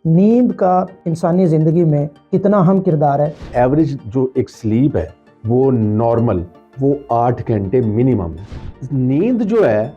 नींद का इंसानी ज़िंदगी में कितना अहम किरदार है। एवरेज जो एक स्लीप है वो नॉर्मल वो 8 घंटे मिनिमम है। नींद जो है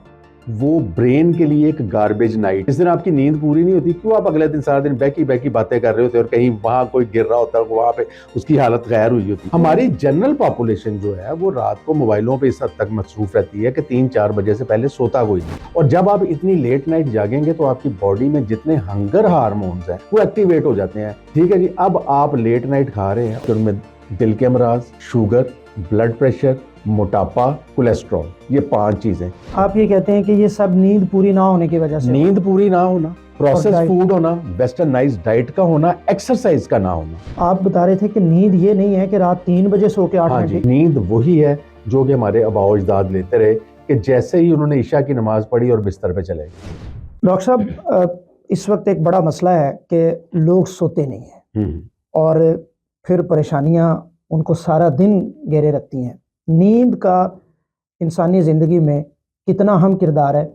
वो ब्रेन के लिए एक गार्बेज नाइट। जिस दिन आपकी नींद पूरी नहीं होती, क्यों आप अगले दिन सारा दिन बैकी बैकी बातें कर रहे होते और कहीं वहां कोई गिर रहा होता है, वहां पे उसकी हालत गैर हुई होती। हमारी जनरल पॉपुलेशन जो है वो रात को मोबाइलों पे इस हद तक मसरूफ रहती है कि 3-4 बजे से पहले सोता कोई नहीं। और जब आप इतनी लेट नाइट जागेंगे तो आपकी बॉडी में जितने हंगर हार्मोन्स हैं वो एक्टिवेट हो जाते हैं। ठीक है जी, अब आप लेट नाइट खा रहे हैं तो उनमें दिल के अमराज, शुगर, ब्लड प्रेशर, मोटापा, कोलेस्ट्रॉल, ये 5 चीजें। आप ये कहते हैं कि ये सब नींद पूरी ना होने की वजह से नींद पूरी ना होना, प्रोसेस डाइट। फूड होना, वेस्टर्नाइज्ड डाइट का होना, एक्सरसाइज का ना होना। आप बता रहे थे कि नींद ये नहीं है कि रात 3 बजे सो के 8 हाँ जी, घंटे। नींद वही है जो कि हमारे आबा अजदाद लेते रहे कि जैसे ही उन्होंने ईशा की नमाज पढ़ी और बिस्तर पे चले गए। डॉक्टर साहब, इस वक्त एक बड़ा मसला है कि लोग सोते नहीं हैं और फिर परेशानियां उनको सारा दिन घेरे रखती हैं। नींद का इंसानी ज़िंदगी में कितना अहम किरदार है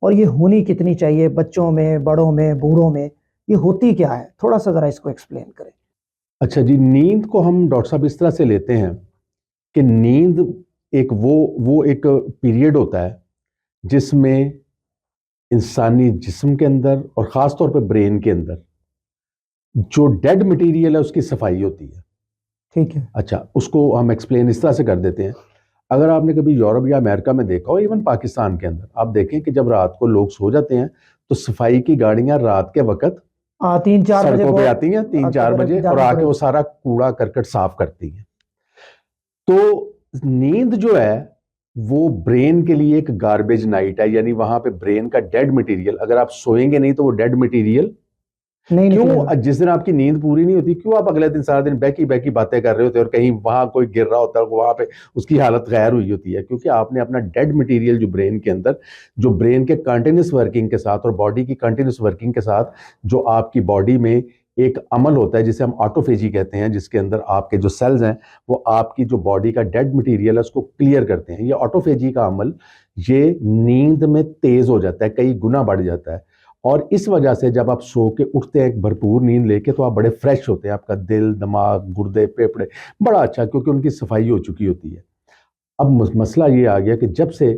और ये होनी कितनी चाहिए, बच्चों में, बड़ों में, बूढ़ों में, ये होती क्या है? थोड़ा सा ज़रा इसको एक्सप्लेन करें। अच्छा जी, नींद को हम डॉक्टर साहब इस तरह से लेते हैं कि नींद एक वो एक पीरियड होता है जिसमें इंसानी जिस्म के अंदर और ख़ास तौर पे ब्रेन के अंदर जो डेड मटेरियल है उसकी सफाई होती है। ठीक है। अच्छा, उसको हम एक्सप्लेन इस तरह से कर देते हैं। अगर आपने कभी यूरोप या अमेरिका में देखा हो, इवन पाकिस्तान के अंदर आप देखें कि जब रात को लोग सो जाते हैं तो सफाई की गाड़ियां रात के वक्त 3-4 बजे सड़कों को पे आती हैं, 3-4 बजे, और आके वो सारा कूड़ा करकट साफ करती हैं। तो नींद जो है वो ब्रेन के लिए एक गार्बेज नाइट है, यानी वहां पे ब्रेन का डेड मटेरियल, अगर आप सोएंगे नहीं तो वो डेड मटेरियल नहीं निकलेगा। क्यों, जिस दिन आपकी नींद पूरी नहीं होती, क्यों आप अगले दिन सारा दिन बैकी बैकी बातें कर रहे होते और कहीं वहां कोई गिर रहा होता है, वहां पे उसकी हालत गैर हुई होती है, क्योंकि आपने अपना डेड मटेरियल जो ब्रेन के अंदर, जो ब्रेन के कंटिन्यूस वर्किंग के साथ और बॉडी की कंटिन्यूस वर्किंग के साथ जो आपकी बॉडी में एक अमल होता है जिसे हम ऑटोफेजी कहते हैं, जिसके अंदर आपके जो सेल्स हैं वो आपकी जो बॉडी का डेड मटेरियल है उसको क्लियर करते हैं। ये ऑटोफेजी का अमल ये नींद में तेज हो जाता है, कई गुना बढ़ जाता है। और इस वजह से जब आप सो के उठते हैं एक भरपूर नींद लेके तो आप बड़े फ्रेश होते हैं, आपका दिल, दिमाग, गुर्दे, फेफड़े बड़ा अच्छा, क्योंकि उनकी सफाई हो चुकी होती है। अब मसला ये आ गया कि जब से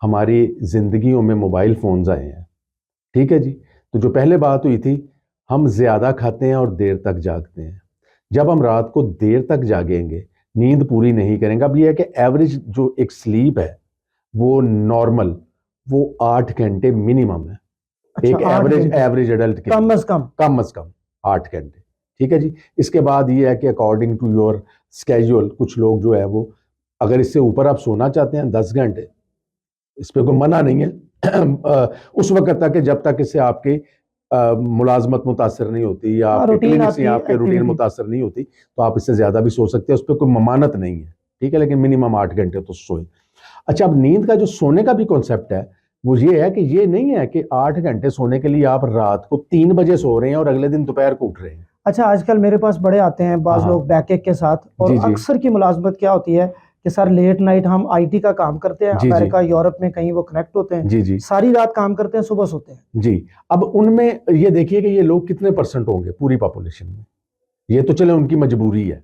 हमारी जिंदगियों में मोबाइल फोन्स आए हैं, ठीक है जी, तो जो पहले बात हुई थी, हम ज्यादा खाते हैं और देर तक जागते हैं। जब हम रात को देर तक जागेंगे, नींद पूरी नहीं करेंगे, अब यह है कि एवरेज जो एक स्लीप है वो नॉर्मल वो 8 घंटे मिनिमम है। अच्छा, एक 8 एवरेज घंटे एवरेज एडल्ट के कम लिए अज कम। कम से कम 8 घंटे। ठीक है जी, इसके बाद ये है कि अकॉर्डिंग टू योर स्केड्यूल कुछ लोग जो है वो, अगर इससे ऊपर आप सोना चाहते हैं 10 घंटे, इस पे कोई मना नहीं है उस वक्त तक कि जब तक इससे आपकी मुलाजमत मुतासर नहीं होती या आपके रूटीन क्लिनिक आपकी या आपके रूटीन एक्टिविटी। मुतासर नहीं होती, तो आप इससे ज्यादा भी सो सकते हैं, उस पर कोई ममानत नहीं है। ठीक है, लेकिन मिनिमम 8 घंटे तो सोए। अच्छा, अब नींद का जो सोने का भी कॉन्सेप्ट है वो ये है कि ये नहीं है कि 8 घंटे सोने के लिए आप रात को 3 बजे सो रहे हैं और अगले दिन दोपहर को उठ रहे हैं। अच्छा, आजकल मेरे पास बड़े आते हैं बाज हाँ लोग बैकएक के साथ, और जी जी अक्सर की मुलाजमत क्या होती है कि सर लेट नाइट हम आईटी का काम करते हैं, जी जी अमेरिका यूरोप में कहीं वो कनेक्ट होते हैं, जी जी सारी रात काम करते हैं, सुबह सोते हैं। जी। अब उनमें ये देखिए कि ये लोग कितने परसेंट होंगे पूरी पॉपुलेशन में। ये तो चले उनकी मजबूरी है,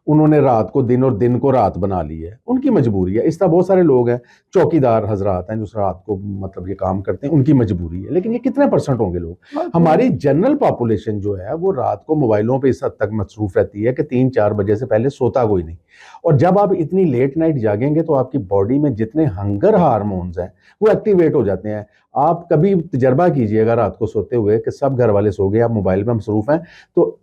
उन्होंने रात को दिन और दिन को रात बना ली है, उनकी मजबूरी है। इस तरह बहुत सारे लोग हैं, चौकीदार हजरात हैं जो रात को मतलब ये काम करते हैं, उनकी मजबूरी है। लेकिन ये कितने परसेंट होंगे लोग? हमारी जनरल पॉपुलेशन जो है वो रात को मोबाइलों पे इस हद तक मसरूफ रहती है कि 3-4 बजे से पहले सोता कोई नहीं। और जब आप इतनी लेट नाइट जागेंगे तो आपकी बॉडी में जितने हंगर हार्मोन्स हैं वो एक्टिवेट हो जाते हैं। आप कभी तजर्बा कीजिएगा रात को सोते हुए कि सब घर वाले सो गए, आप मोबाइल पे मसरूफ हैं, तो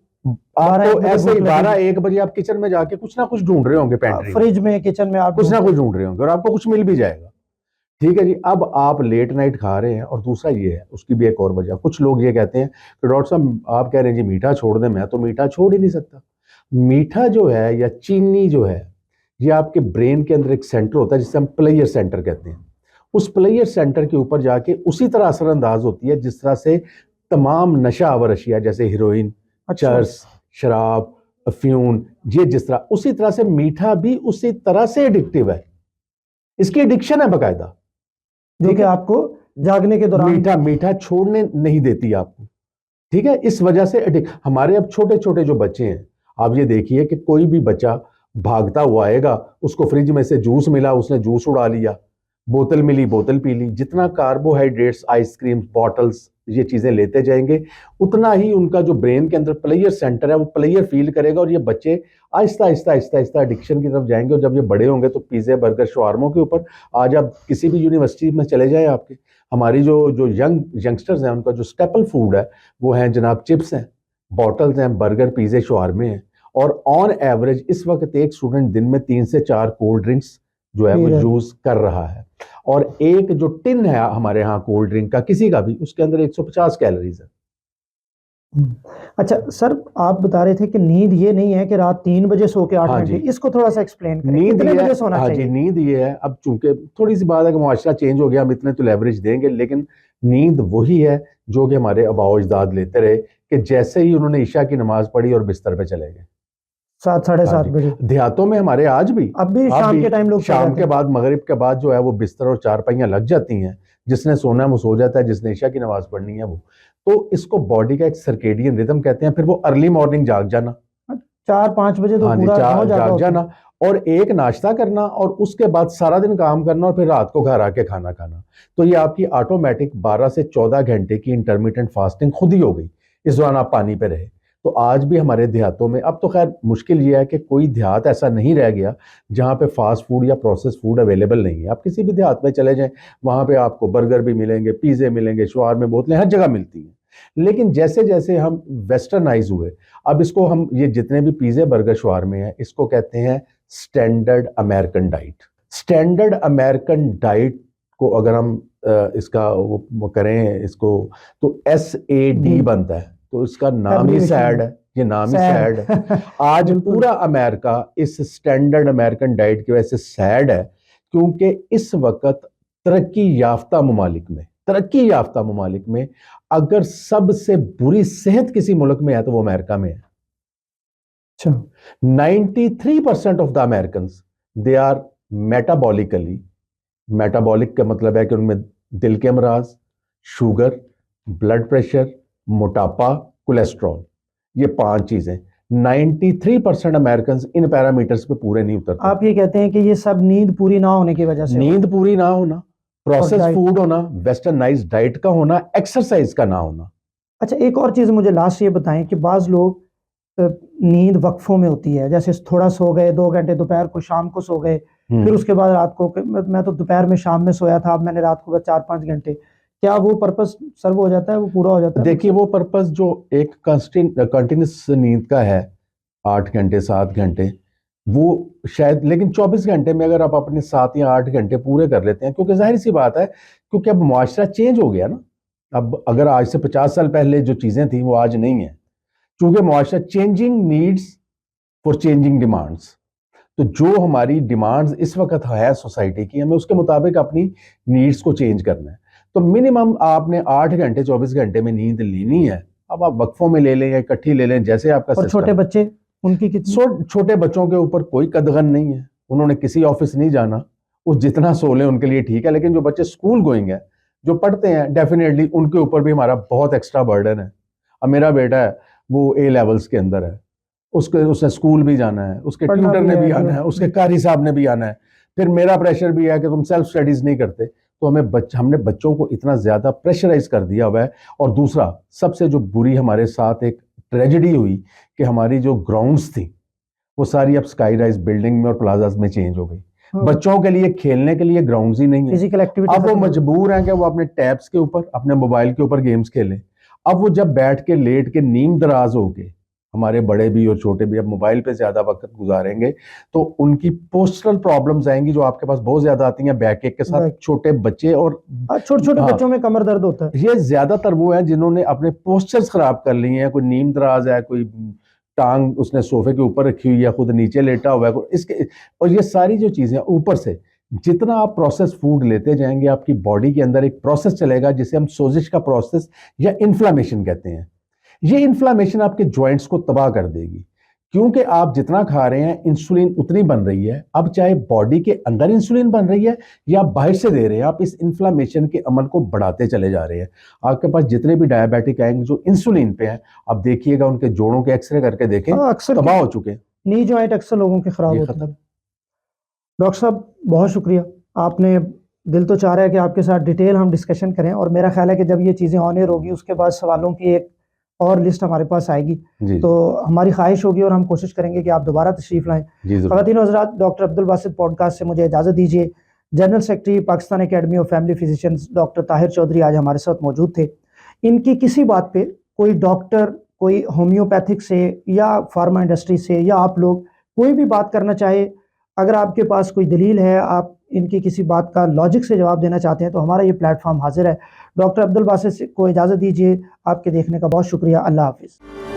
आपको ऐसे ही 12-1 बजे आप किचन में जाके कुछ ना कुछ ढूंढ रहे होंगे, पेंट्री में फ्रिज में, किचन में आप कुछ ना कुछ ढूंढ रहे होंगे और आपको कुछ मिल भी जाएगा। ठीक है जी, अब आप लेट नाइट खा रहे हैं। और दूसरा ये है, उसकी भी एक और वजह, कुछ लोग ये कहते हैं कि डॉक्टर साहब आप कह रहे हैं जी मीठा छोड़ दें, मैं तो मीठा छोड़ ही नहीं सकता। मीठा जो है या चीनी जो है, ये आपके ब्रेन के अंदर एक सेंटर होता है जिसे हम प्लेयर सेंटर कहते हैं। उस प्लेयर सेंटर के ऊपर जाके उसी तरह असरअंदाज होती है जिस तरह से तमाम नशा आवर अशिया जैसे हीरोइन, चर्स, शराब, अफ्यून, ये जिस तरह, उसी तरह से मीठा भी उसी तरह से एडिक्टिव है। इसकी एडिक्शन है बकायदा, जो कि आपको जागने के दौरान मीठा मीठा छोड़ने नहीं देती आपको। ठीक है, इस वजह से हमारे अब छोटे छोटे जो बच्चे हैं, आप ये देखिए कि कोई भी बच्चा भागता हुआ आएगा, उसको फ्रिज में से जूस मिला, उसने जूस उड़ा लिया, बोतल मिली, बोतल पी ली। जितना कार्बोहाइड्रेट्स, आइसक्रीम, बॉटल्स, ये चीजें लेते जाएंगे, उतना ही उनका जो ब्रेन के अंदर प्लेयर सेंटर है वो प्लेयर फील करेगा, और ये बच्चे आहिस्ता आहिस्ता आहिस्ता आहिस्ता एडिक्शन की तरफ जाएंगे। और जब ये बड़े होंगे तो पिज्जे, बर्गर, शवारमों के ऊपर, आज आप किसी भी यूनिवर्सिटी में चले जाएं, आपके हमारी जो जो यंगस्टर्स हैं, उनका जो स्टेपल फूड है वो है जनाब चिप्स हैं, बॉटल्स हैं, बर्गर, पिज्जे, शवारमे हैं। और ऑन एवरेज इस वक्त एक स्टूडेंट दिन में 3 से 4 कोल्ड ड्रिंक्स जो है वो यूज कर रहा है, और एक जो टिन है हमारे यहाँ कोल्ड ड्रिंक का किसी का भी, उसके अंदर 150 कैलोरीज है। अच्छा सर, आप बता रहे थे कि नींद ये नहीं है कि रात 3 बजे सो के 8 हाँ घंटे, जी। इसको थोड़ा सा एक्सप्लेन करें, नींद कितने ये है, बजे सोना हाँ जी, चाहिए? नींद ये है, अब चूंकि थोड़ी सी बात है कि मुआशरा चेंज हो गया, हम इतने तो लेवरेज देंगे, लेकिन नींद वही है जो कि हमारे आबाओ अजदाद लेते रहे, कि जैसे ही उन्होंने ईशा की नमाज पढ़ी और बिस्तर पे चले गए। 7 साढ़े हाँ 7 जी, बजे देहातों में हमारे आज भी अब भी आप शाम भी के टाइम लोग सो शाम जाते के हैं। बाद, मगरिब के बाद जो है वो बिस्तर और चारपाइयां लग जाती हैं, जिसने सोना है वो सो जाता है, जिसने ईशा की नमाज पढ़नी है वो। तो इसको बॉडी का एक सर्केडियन रिदम कहते हैं। फिर वो अर्ली मॉर्निंग जाग जाना, 4-5 बजे तो हाँ जी, पूरा गांव जागा जाग होता है। जाना, और एक नाश्ता करना, और उसके बाद सारा दिन काम करना, और फिर रात को घर आके खाना खाना। तो ये आपकी ऑटोमेटिक 12 से 14 घंटे की इंटरमिटेंट फास्टिंग खुद ही हो गई। इस दौरान आप पानी पे रहे। तो आज भी हमारे देहातों में, अब तो खैर मुश्किल ये है कि कोई देहात ऐसा नहीं रह गया जहाँ पे फास्ट फूड या प्रोसेस फूड अवेलेबल नहीं है। आप किसी भी देहात में चले जाएं, वहाँ पे आपको बर्गर भी मिलेंगे, पिज़्ज़े मिलेंगे, शवारमे, बोतलें हर जगह मिलती हैं। लेकिन जैसे जैसे हम वेस्टर्नाइज हुए, अब इसको हम, ये जितने भी पिज़्ज़े, बर्गर, शवारमे हैं, इसको कहते हैं standard American diet. Standard American diet को अगर हम इसका वो करें इसको, तो SAD बनता है। तो इसका नाम ही सैड है, ये नाम ही सैड है। आज पूरा अमेरिका इस स्टैंडर्ड अमेरिकन डाइट की वजह से सैड है, क्योंकि इस वक्त तरक्की याफ्ता ममालिक में अगर सबसे बुरी सेहत किसी मुल्क में है तो वो अमेरिका में है। 93% of the American they are metabolically, metabolic का मतलब है कि उनमें दिल के अमराज, शुगर, ब्लड प्रेशर, मोटापा, कोलेस्ट्रॉल, ये 5 चीजें। 93% अमेरिकन इन पैरामीटर्स पे पूरे नहीं उतरते। आप ये कहते हैं कि ये सब नींद पूरी ना होने की वजह से, नींद पूरी ना होना, प्रोसेस फूड होना, वेस्टर्नाइज्ड डाइट का होना, एक्सरसाइज का ना होना। अच्छा, एक और चीज मुझे लास्ट ये बताएं कि बाज लोग नींद वक्फों में होती है, जैसे थोड़ा सो गए 2 घंटे दोपहर को, शाम को सो गए, फिर उसके बाद रात को, मैं तो दोपहर में शाम में सोया था, अब मैंने रात को 4-5 घंटे, क्या वो पर्पस सर्व हो जाता है, वो पूरा हो जाता है? देखिए, वो पर्पस जो एक कंटिन्यूस नींद का है, 8 घंटे 7 घंटे, वो शायद, लेकिन 24 घंटे में अगर आप अपने 7 या 8 घंटे पूरे कर लेते हैं, क्योंकि जाहिर सी बात है, क्योंकि अब मुआशरा चेंज हो गया ना। अब अगर आज से 50 साल पहले जो चीजें थी वो आज नहीं है, क्योंकि मुआशरा changing needs for changing demands. तो जो हमारी डिमांड्स इस वक्त है सोसाइटी की, हमें उसके मुताबिक अपनी नीड्स को चेंज करना है। तो मिनिमम आपने 8 घंटे 24 घंटे में नींद लेनी है। अब आप वक्फों में ले लें या इकट्ठी ले लें, जैसे आपका और छोटे बच्चे, उनकी कितनी? छोटे बच्चों के ऊपर कोई कदगन नहीं है, उन्होंने किसी ऑफिस नहीं जाना, वो जितना सो लें उनके लिए ठीक है। लेकिन जो बच्चे स्कूल गोइंग है, जो पढ़ते हैं, डेफिनेटली उनके ऊपर भी हमारा बहुत एक्स्ट्रा बर्डन है। अब मेरा बेटा है, वो A लेवल्स के अंदर है, उसने स्कूल भी जाना है, उसके ट्यूटर ने भी आना है, उसके कारी साहब ने भी आना है, फिर मेरा प्रेशर भी है कि तुम सेल्फ स्टडीज नहीं करते। तो हमने बच्चों को इतना ज्यादा प्रेशराइज कर दिया हुआ है। और दूसरा, सबसे जो बुरी हमारे साथ एक ट्रेजेडी हुई कि हमारी जो ग्राउंड्स थी वो सारी अब स्काई राइज बिल्डिंग में और प्लाजाज में चेंज हो गई। बच्चों के लिए खेलने के लिए ग्राउंड्स ही नहीं है। फिजिकल एक्टिविटी, अब वो मजबूर हैं कि वो अपने टैब्स के ऊपर, अपने मोबाइल के ऊपर गेम्स खेलें। अब वो जब बैठ के लेट के नींद दराज हो के, हमारे बड़े भी और छोटे भी अब मोबाइल पे ज्यादा वक्त गुजारेंगे, तो उनकी पोस्टरल प्रॉब्लम्स आएंगी जो आपके पास बहुत ज्यादा आती हैं बैक एक के साथ। छोटे बच्चे और छोटे बच्चों में कमर दर्द होता है। ये ज्यादातर वो है जिन्होंने अपने पोस्चर्स खराब कर लिए हैं। कोई नींद दराज है, कोई टांग उसने सोफे के ऊपर रखी हुई है, खुद नीचे लेटा हुआ है, इसके। और ये सारी जो चीजें ऊपर से, जितना आप प्रोसेस फूड लेते जाएंगे, आपकी बॉडी के अंदर एक प्रोसेस चलेगा जिसे हम सोजिश का प्रोसेस या इन्फ्लामेशन कहते हैं। ये इन्फ्लामेशन आपके जॉइंट्स को तबाह कर देगी, क्योंकि आप जितना खा रहे हैं इंसुलिन उतनी बन रही है। अब चाहे बॉडी के अंदर इंसुलिन बन रही है या बाहर से दे रहे हैं, आप इस इन्फ्लामेशन के अमल को बढ़ाते चले जा रहे हैं। आपके पास जितने भी डायबिटिक आएंगे जो इंसुलिन पे हैं, आप देखिएगा उनके जोड़ों के एक्सरे करके देखें, अक्सर तबाह हो चुके हैं, नी जॉइंट अक्सर लोगों के खराब ये होते खत्म। हैं। डॉक्टर साहब बहुत शुक्रिया, आपने दिल तो चाह रहा है कि आपके साथ डिटेल हम डिस्कशन करें, और मेरा ख्याल है कि जब ये चीज़ें ऑन एयर होगी उसके बाद सवालों की एक और लिस्ट हमारे पास आएगी, जी तो हमारी ख्वाहिश होगी और हम कोशिश करेंगे कि आप दोबारा तशरीफ़ लाएं। जी जरूर। ख़वातीन और हज़रात, डॉक्टर अब्दुल बासित पॉडकास्ट से मुझे इजाज़त दीजिए। General secretary Pakistan academy of family physicians doctor Tahir Chaudhry आज हमारे साथ मौजूद थे। इनकी किसी बात पे कोई डॉक्टर, कोई होम्योपैथिक से या फार्मा इंडस्ट्री से, या आप लोग कोई भी बात करना चाहे, अगर आपके पास कोई दलील है, आप इनकी किसी बात का लॉजिक से जवाब देना चाहते हैं, तो हमारा ये प्लेटफॉर्म हाजिर है। डॉक्टर अब्दुल बासित को इजाज़त दीजिए। आपके देखने का बहुत शुक्रिया। अल्लाह हाफिज़।